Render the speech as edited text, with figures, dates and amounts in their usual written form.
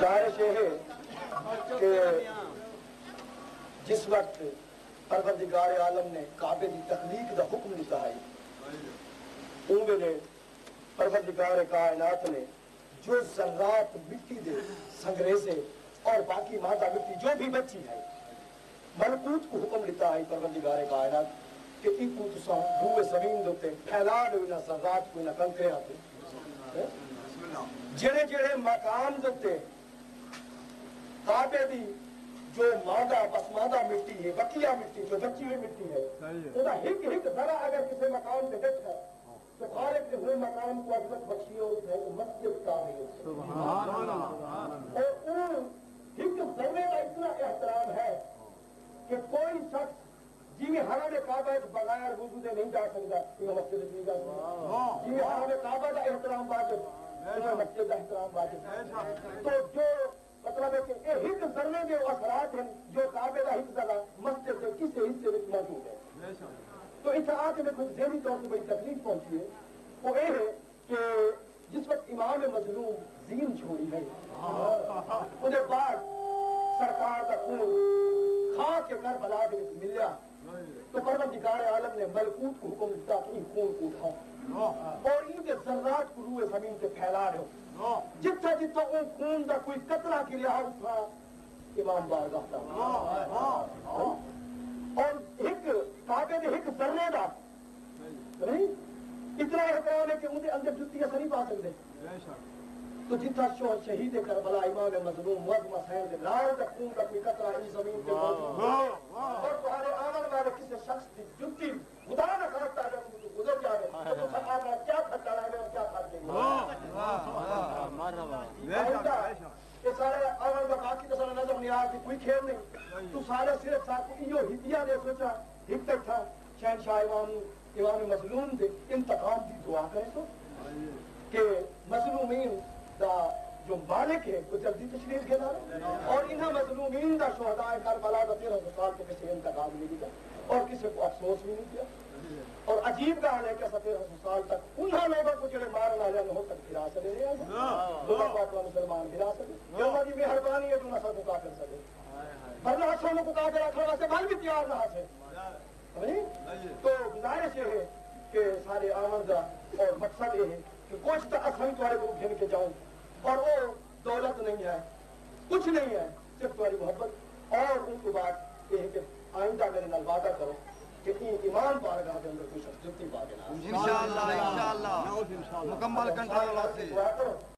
गुजारिश ये है कि जिस वक्त परवरदिगार आलम ने काबे की तखलीक का हुक्म दिता है उन वेले परवरदिगार कायनात ने जो ज़र्रात मिट्टी दे संग्रेजे और बाकी मादा मिट्टी जो भी बची है मलकूत को हुक्म दिता है परवरदिगार कायनात कि इनको तुसा रूए ज़मीन दे उत्ते फैला दो इना ज़र्रात को इना कंकरे आते जेड़े जेड़े मकाम दे उत्ते काबे दी जो मादा पसमादा मिट्टी है बकिया मिट्टी जो बची हुई मिट्टी है उसका हिक हिक जरा अगर किसी मकान पे बैठा तो खालिक ने हुए मकान को अजमत बख्शी और मस्जिद का और उन हिक जर्रे का इतना एहतराम है कि कोई शख्स जिन्हें हराम काबा बगैर वुजू दे नहीं जा सकता ये मस्जिद नहीं जा सकता जिन्हें हराम काबा का एहतराम वाजिब मस्जिद का एहतराम वाजिब तो जो मतलब है कि ये हिक जर्रे के असरात हैं जो काबे का हिक जगह मस्जिद के किसी हिस्से में मौजूद है तो इस आके में कुछ ज़हनी तौर पर बड़ी तकलीफ पहुंची है वो ये है कि जिस वक्त इमाम मजलूम ज़ीन छोड़ी है उसके बाद सरकार का खून खा के करबला के मिलिया तो परवरदिगार आलम ने मलकूत को हुक्म दिया कि खून को उठाओ और इनके ज़र्रात को रूए ज़मीन पे फैला दो जितना जितना वो खून का कोई कतरा के लिहाज था इमाम बारगाह था और एक काबे ने एक जर्रे का नहीं इतना एहतराम है कि उनके अंदर जुत्तियां सही पा सकते तो जितना शहीद करबला इमाम मजलूम मुअज़्ज़म हुसैन के लाल का खून का कोई कतरा इस जमीन पे और तुम्हारे आमल वाले किसी शख्स की जुत्ती खुदा न करता है तो गुजर जाए तो तुम आगे क्या फटका है और क्या फट गई ये सारे आमल का बाकी तो सारा नजर नहीं आ कि कोई खेल नहीं तू सारे सिर्फ साथ यो हिदिया ने सोचा हिक तक था शहनशाह इमाम मजलूम थे इंतकाम की दुआ करे तो कि मजलूमीन दा जो मालिक है वो जल्दी तशरीफ के लाए और इन्हें मजलूमीन दा शुहदा करबला का 1300 साल के किसी इंतकाम नहीं किया और किसी को अफसोस भी नहीं किया और अजीब कहानी है कि 1300 साल तक उन्हें लोगों को जो मारने वाले हो तक गिरा सके मुसलमान गिरा सके जो हमारी मेहरबानी है तुम असर मुका कर सके वरना असर मुका कर रखने वास्ते बल भी तैयार रहा है तो गुजारिश ये है कि सारे आमदा और मकसद ये है कि कुछ तो असम तुम्हारे को घेर के जाऊं और वो दौलत नहीं है कुछ नहीं है सिर्फ तुम्हारी मोहब्बत और उनको बात ये है कि आइंदा मेरे नाल वादा करो कि ईमान बारगाह के अंदर कोई शख्स जुत्ती पा के ना इंशाअल्लाह मुकम्मल कंट्रोल वास्ते दुआ करो